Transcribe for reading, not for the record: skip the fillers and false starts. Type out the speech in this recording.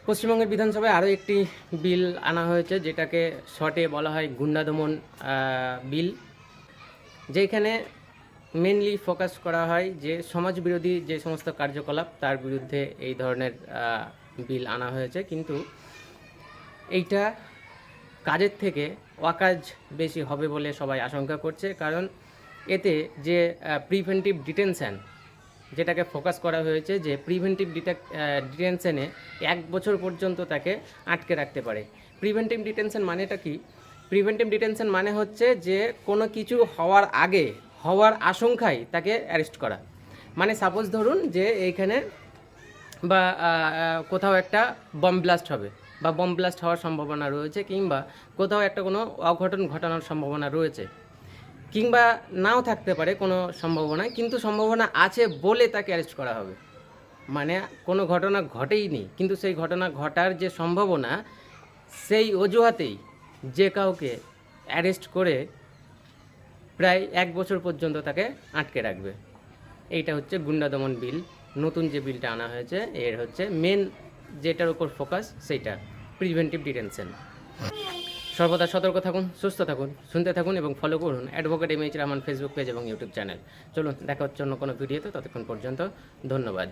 পশ্চিমবঙ্গের বিধানসভায় আরও একটি বিল আনা হয়েছে, যেটাকে শর্টে বলা হয় গুন্ডা দমন বিল, যেখানে মেনলি ফোকাস করা হয় যে সমাজবিরোধী যে সমস্ত কার্যকলাপ তার বিরুদ্ধে এই ধরনের বিল আনা হয়েছে। কিন্তু এইটা কাজের থেকে অকাজ বেশি হবে বলে সবাই আশঙ্কা করছে, কারণ এতে যে প্রিভেন্টিভ ডিটেনশন যেটাকে ফোকাস করা হয়েছে, যে প্রিভেন্টিভ ডিটেনশনে 1 বছর পর্যন্ত তাকে আটকে রাখতে পারে। প্রিভেন্টিভ ডিটেনশন মানেটা কি? প্রিভেন্টিভ ডিটেনশন মানে হচ্ছে যে কোনো কিছু হওয়ার আগে, হওয়ার আশঙ্কায় তাকে অ্যারেস্ট করা। মানে সাপোজ ধরুন যে এইখানে বা কোথাও একটা বম ব্লাস্ট হবে বা বম ব্লাস্ট হওয়ার সম্ভাবনা রয়েছে, কিংবা কোথাও একটা কোনো অঘটন ঘটানোর সম্ভাবনা রয়েছে, কিংবা নাও থাকতে পারে কোনো সম্ভাবনা, কিন্তু সম্ভাবনা আছে বলে তাকে অ্যারেস্ট করা হবে। মানে কোনো ঘটনা ঘটেইনি, কিন্তু সেই ঘটনা ঘটার যে সম্ভাবনা, সেই অজুহাতেই যে কাউকে অ্যারেস্ট করে প্রায় 1 বছর পর্যন্ত তাকে আটকে রাখবে। এইটা হচ্ছে গুন্ডা দমন বিল। নতুন যে বিলটা আনা হয়েছে এর হচ্ছে মেন যেটার উপর ফোকাস সেইটা প্রিভেন্টিভ ডিটেনশন। সর্বদা সতর্ক থাকুন, সুস্থ থাকুন, শুনতে থাকুন এবং ফলো করুন advocate MH Rahman Facebook page এবং ইউটিউব চ্যানেল। চলুন দেখা হচ্ছে অন্য কোনো ভিডিওতে, ততক্ষণ পর্যন্ত ধন্যবাদ।